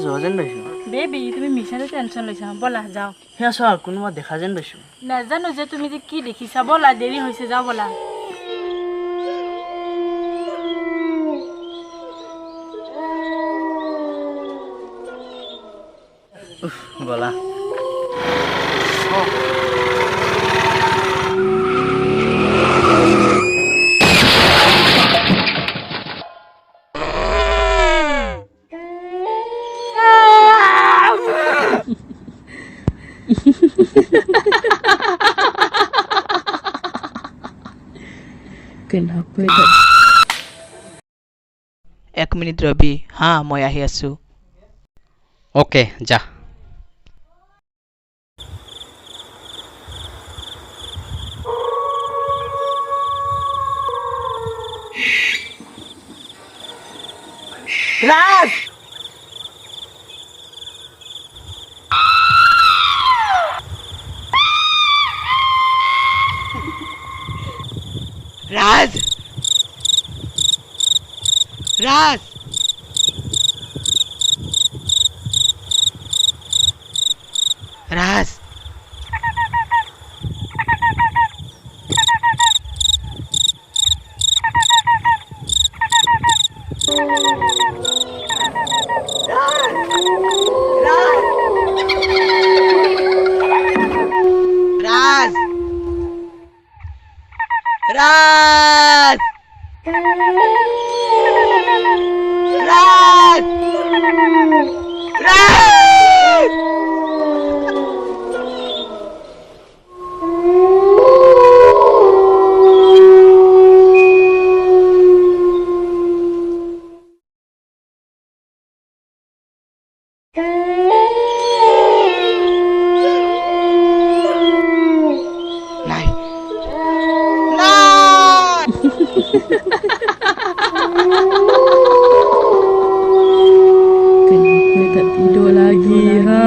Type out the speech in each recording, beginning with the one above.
যোৱা যেন পাইছোঁ। বেবি তুমি মিছাতে টেনশ্যন লৈছা, ব'লা যাওঁ। সেয়া চোৱা কোনোবা দেখা যেন পাইছোঁ। নাজানো যে তুমি যে কি দেখিছা, ব'লা দেৰি হৈছে, যাওঁ ব'লা। ব'লা। Kenapa? 1 মিনিট ৰবি হা, মই আহি আছোঁ। ওকে যা। ৰাজ! ৰাজ! ৰাজ! ৰাজ! ৰাজ! ৰাজ! রাজ! রাজ! নাই Kenapa tak tidur lagi, ha?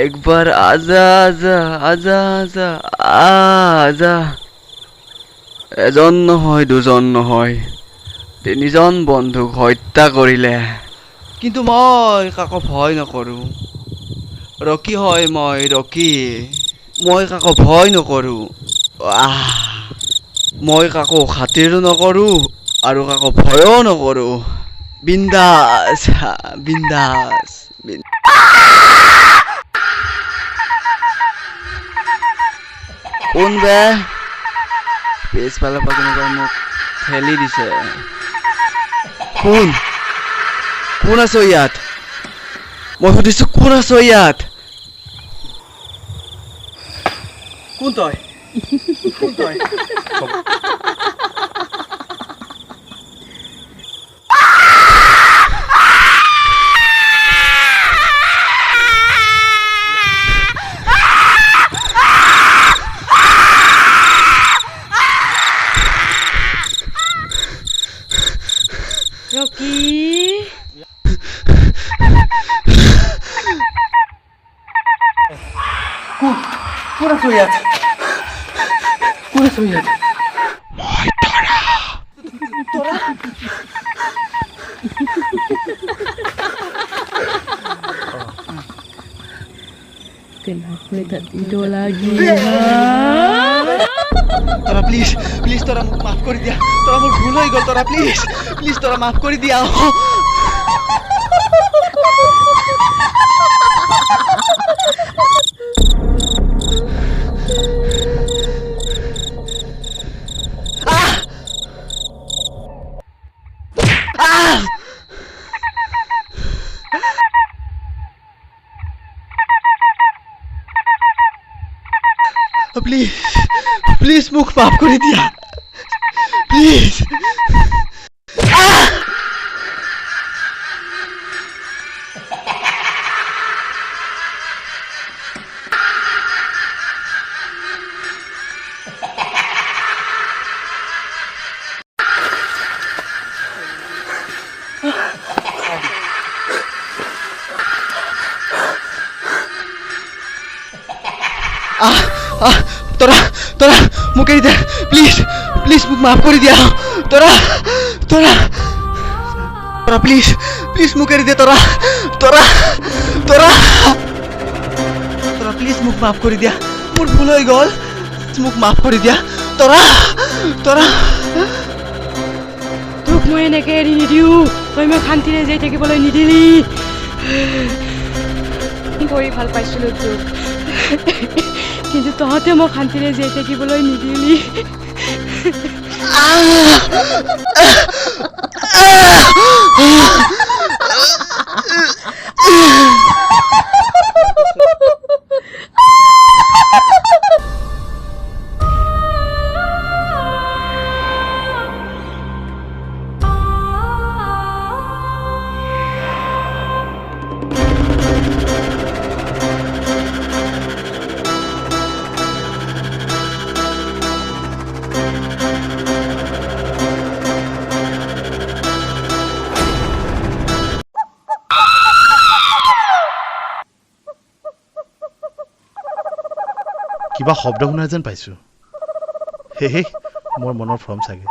একবার আজা আজা আজা আজা আজা। এজন নহয়, দুজন নহয়, 3জন বন্ধুক হত্যা কৰিলে, কিন্তু মই কাকো ভয় নকৰোঁ। ৰকী হয় মই, ৰকী। মই কাকো ভয় নকৰোঁ। মই কাকো খাতিৰো নকৰোঁ আৰু কাকো ভয়ো নকৰোঁ। বিন্দাছ বিন্দাছ। কোন বে? পিছফালৰ পৰা কোনোবাই মোক ঠেলি দিছে। কোন কোন আছ ইয়াত? মই সুধিছো কোন আছ ইয়াত? কোন তই? কোন তই? Rocky. কোন আছ ইয়াত? কোন আছ ইয়াত? মই তৰা। তৰা? Kenapa tak tidur lagi, ha? তৰা প্লিজ প্লিজ তৰা মোক মাফ কৰি দিয়া। তৰা মোৰ ভুল হৈ গ'ল। তৰা প্লিজ প্লিজ তৰা মাফ কৰি দিয়া। প্লিজ প্লিজ মোক মাফ কৰি দিয়া প্লিজ তোৰা তোৰা মোক এৰি দে প্লিজ প্লিজ মোক মাফ কৰি দিয়া তোৰা তোৰা তোৰা প্লিজ প্লিজ মোক এৰি দে তোৰা তোৰা তোৰা তোৰা প্লিজ মোক মাফ কৰি দিয়া মোৰ ভুল হৈ গ'ল মোক মাফ কৰি দিয়া তোৰা তোৰা তোক মই এনেকে এৰি নিদিওঁ তই মোক শান্তিৰে জীয়াই থাকিবলৈ নিদিলি কৰি ভাল পাইছিলোঁ তোক কিন্তু তহঁতে মোক শান্তিৰে জীয়াই থাকিবলৈ নিদিলি কিবা শব্দ শুনা যেন পাইছো হে মোৰ মনৰ ফ্ৰম চাগে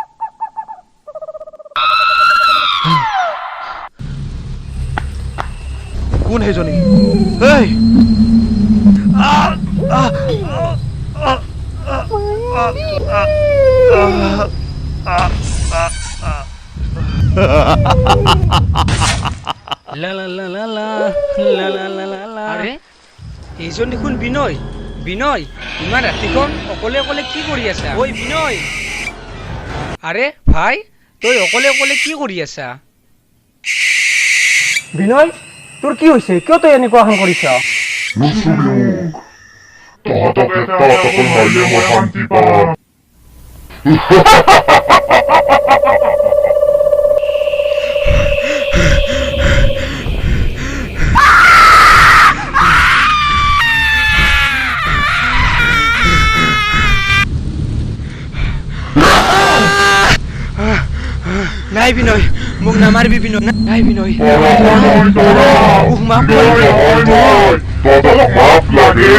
কোন হেজনী এই আৰে এইজন দেখোন বিনয় বিনয় ইমান ৰাতিখন অকলে অকলে কি কৰি আছা ঐ বিনয় আৰে ভাই তই অকলে অকলে কি কৰি আছা বিনয় তোৰ কি হৈছে কিয় তই এনেকুৱা কাম কৰিছা তহঁতক এটা অকল মাৰিলে মই শান্তি পাম নাই বিনয় মোক নামাৰিবি বিনয় নাই বিনয় মাফ তহঁতক মাফ লাগে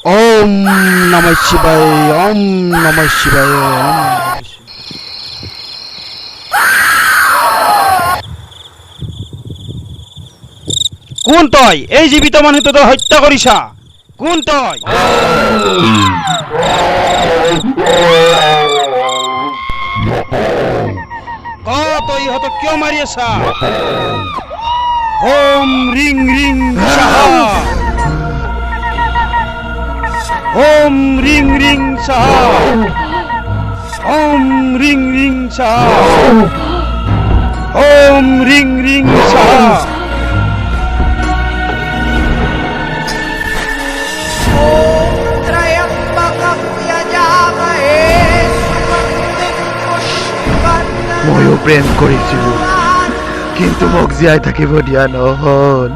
ওম নমঃ শিবায় ওম নমঃ শিবায় কোন তই এই জীৱিত মানুহটো তই হত্যা কৰিছা কোন তই তই ইহঁতক কিয় মাৰি আছা ওম ৰিং ৰিং সাহা ওম ৰিং ৰিং সাহা ওম ৰিং ৰিং সাহা ওম ৰিং ৰিং সাহা ময়ো প্ৰেম কৰিছিলোঁ কিন্তু মোক জীয়াই থাকিব দিয়া নহ'ল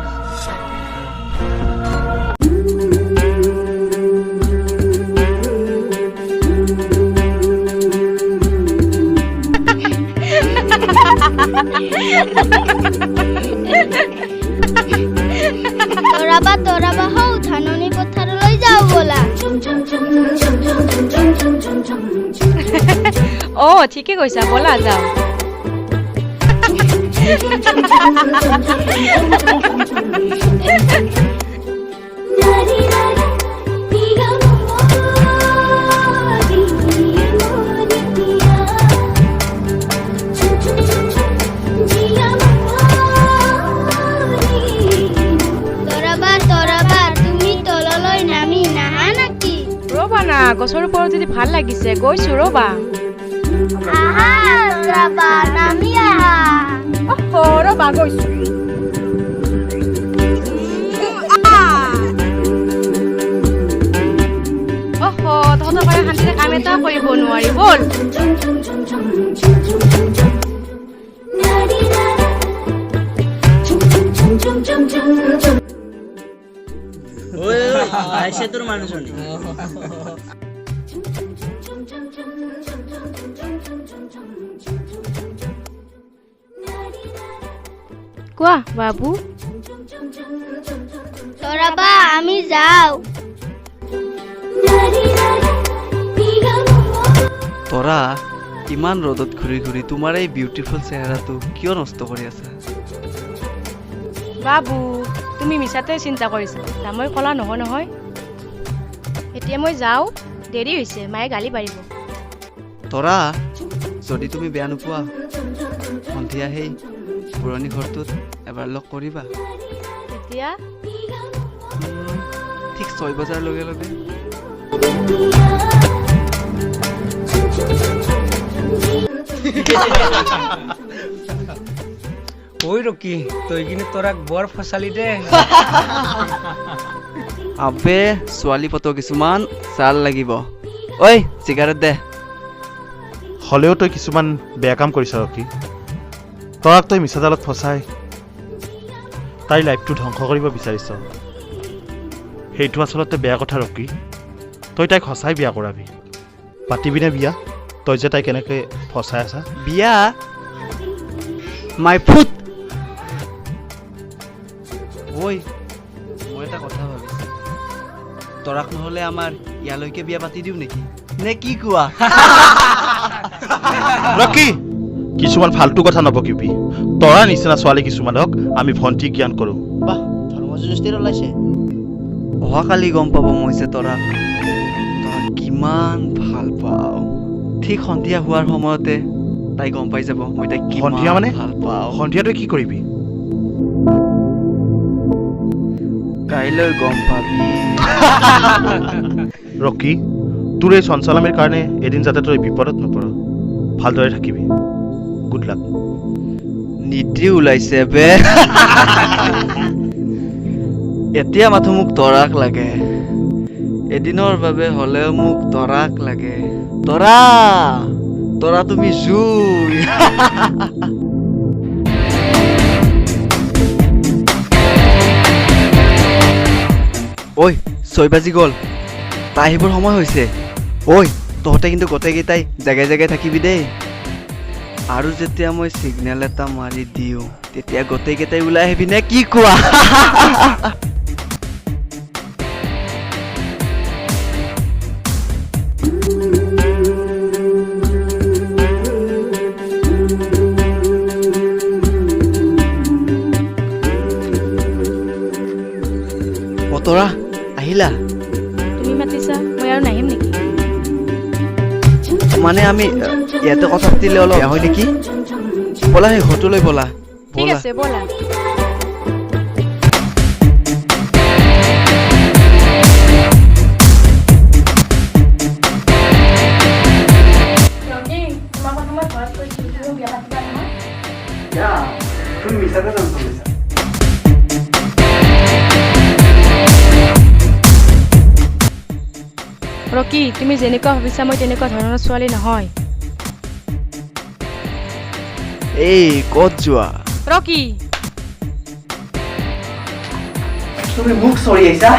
তোৰাবা হও ধাননি পথাৰলৈ যাওঁ ব'লা ঠিকে কৈছা ব'লা যাওঁ গছৰ ওপৰত যদি ভাল লাগিছে গৈছো ৰ'বা আহা ৰাবা নামি আহা ৰ'বা গৈছো তহঁতৰ কাৰণে শান্তিৰে কাম এটা কৰিব নোৱাৰি ব'ল আইছে তোৰ মানুহজনী কোৱা বাবু তোৰা বা আমি যাও তৰা ইমান ৰ'দত ঘূৰি ঘূৰি তোমাৰ এই বিউটিফুল চেহেৰাটো কিয় নষ্ট কৰি আছা বাবু তুমি মিছাতে চিন্তা কৰিছা মই ক'লা নহয় নহয় এতিয়া মই যাওঁ দেৰি হৈছে মায়ে গালি পাৰিব তৰা যদি তুমি বেয়া নোপোৱা সন্ধিয়া সেই পুৰণি ঘৰটোত এবাৰ লগ কৰিবা এতিয়া ঠিক 6 বজাৰ লগে লগে ঐ ৰকি তই কিন্তু তোৰাক বৰ ফচালি দে আবে ছোৱালী পত কিছুমান চাল লাগিব ঐ চিগাৰেট দে হ'লেও তই কিছুমান বেয়া কাম কৰিছ ৰকি তৰাক তই মিছা জালত ফচাই তাইৰ লাইফটো ধ্বংস কৰিব বিচাৰিছ সেইটো আচলতে বেয়া কথা ৰকি তই তাইক সঁচাই বিয়া কৰাবি পাতিবিনে বিয়া তই যে তাই কেনেকৈ ফচাই আছা বিয়া মাই ফুট ঐ মই এটা কথা ভাবিছো তৰাক নহ'লে আমাৰ ইয়ালৈকে বিয়া পাতি দিওঁ নেকি নে কি কোৱা ৰকি কিছুমান ফাল্টু কথা নবকিবি তৰাৰ নিচিনা ছোৱালী কিছুমানক আমি ভণ্টি জ্ঞান কৰোঁ বাহ ধৰ্মযুষ্টিৰ ওলাইছে অহাকালি গম পাব মই যে তৰাক কিমান ভাল পাওঁ ঠিক সন্ধিয়া হোৱাৰ সময়তে তাই গম পাই যাব মই তাইক সন্ধিয়া মানে ভাল পাওঁ সন্ধিয়া তই কি কৰিবি কাইলৈ গম পাবি ৰকি তোৰ এই চঞ্চলামীৰ কাৰণে এদিন যাতে তই বিপদত নপৰ ভালদৰে থাকিবি গুড লাক নীতি ওলাইছে বে এতিয়া মাথো মোক তৰাক লাগে এদিনৰ বাবে হ'লেও মোক তৰাক লাগে তৰা তৰা তুমি জুই ঐ 6 বাজি গ'ল তাই আহিবৰ সময় হৈছে ঐ তহঁতে কিন্তু গোটেইকেইটাই জেগাই জেগাই থাকিবি দেই আৰু যেতিয়া মই চিগনেল এটা মাৰি দিওঁ তেতিয়া গোটেইকেইটাই ওলাই আহিবি নে কি কোৱা তৰা আহিলা তুমি মাতিছা মই আৰু নাহিম নেকি মানে আমি ইয়াতে কথা পাতিলে অলপ বেয়া হয় নেকি ব'লা সেই ঘৰটোলৈ ব'লা ঠিক আছে ব'লা তুমি মিছাতে জান ৰকি তুমি যেনেকুৱা ভাবিছা মই তেনেকুৱা ধৰণৰ ছোৱালী নহয় এই ক'ত যোৱা ৰকি তুমি মুখ চৰিয়াইছা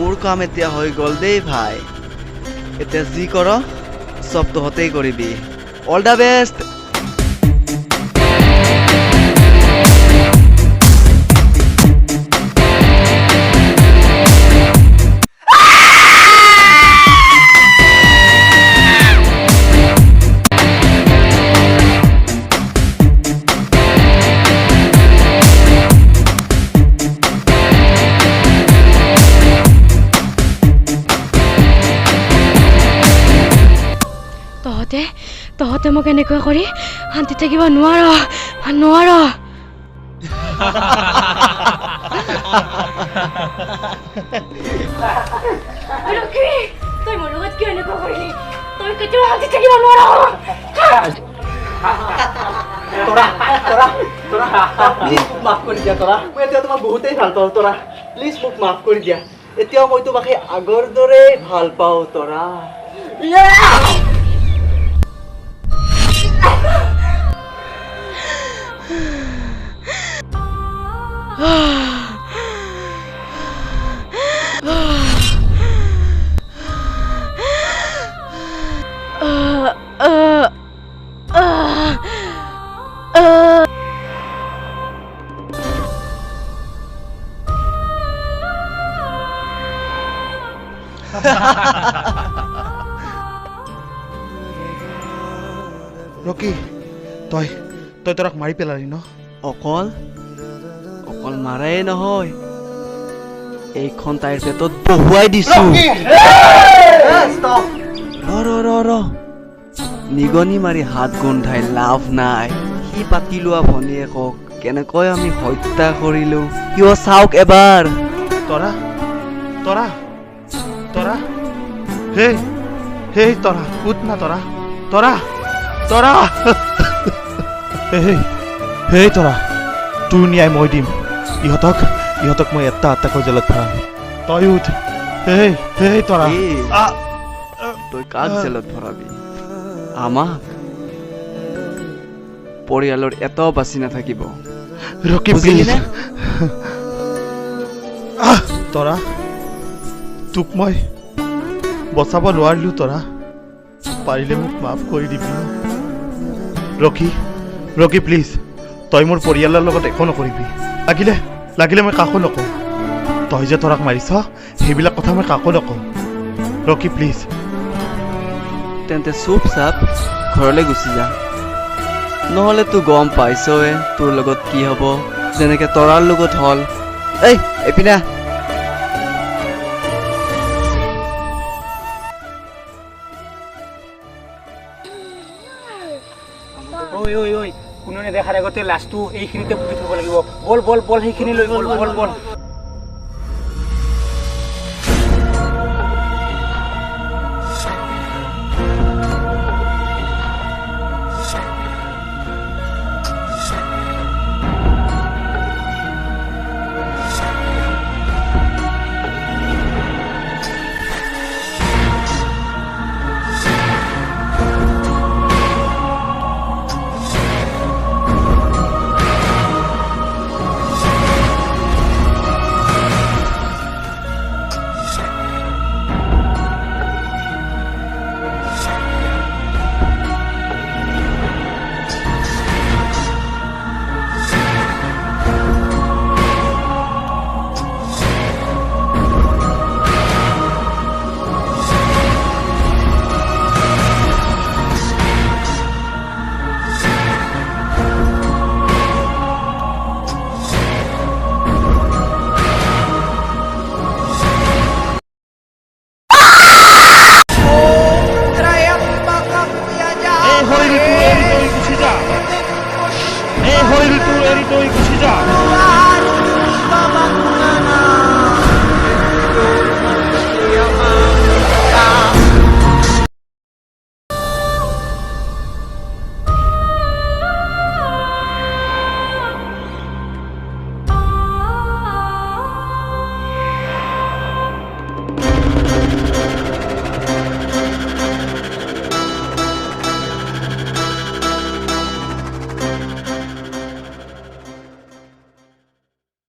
মোৰ কাম এতিয়া হৈ গ'ল দেই ভাই এতিয়া যি কৰ চব তহঁতেই কৰিবি অল দ্য বেষ্ট তহঁতে মোক এনেকুৱা কৰি শান্তি থাকিব নোৱাৰ তই মোৰ লগত কিয় এনেকুৱা কৰিলি তই কেতিয়াও শান্তি থাকিব নোৱাৰ প্লিজ মোক মাফ কৰি দিয়া তৰা মই এতিয়া তোমাক বহুতেই ভাল পাওঁ তৰা প্লিজ মোক মাফ কৰি দিয়া এতিয়াও মই তোমাক সেই আগৰ দৰে ভাল পাওঁ তৰা ৰকি তই তৰাক মাৰি পেলালি ন অকল মাৰাই নহয় এইখন তাইৰ পেটত বহুৱাই দিছো ৰ নিগনি মাৰি হাত গোন্ধাই লাভ নাই সি পাতি লোৱা ভনীয়েকক কেনেকৈ আমি হত্যা কৰিলো কিয় চাওক এবাৰ তৰা হেই তৰা উঠ না তৰা হেই তৰা তোৰ ন্যায় মই দিম ইহঁতক মই এটাকৈ জেলত ভৰাম তই উঠ হেই তৰা তই কাক জেলত ভৰাবি আমাক পৰিয়ালৰ এটাও বাচি নাথাকিব ৰকি প্লিজ তৰা তোক মই বচাব নোৱাৰিলো তৰা পাৰিলে মোক মাফ কৰি দিবি ৰকি প্লিজ তই মোৰ পৰিয়ালৰ লগত একো নকৰিবি লাগিলে মই কাকো নকওঁ তই যে তৰাক মাৰিছ সেইবিলাক কথা মই কাকো নকওঁ ৰকি প্লিজ তেন্তে চুপ চাপ ঘৰলৈ গুচি যা নহ'লে তোৰ গম পাইছয়ে তোৰ লগত কি হ'ব যেনেকে তৰাৰ লগত হ'ল এইপিনে ঐ কোনো নেদেখাৰ আগতে লাষ্টটো এইখিনিতে পুতি থ'ব লাগিব বল সেইখিনি লৈ বল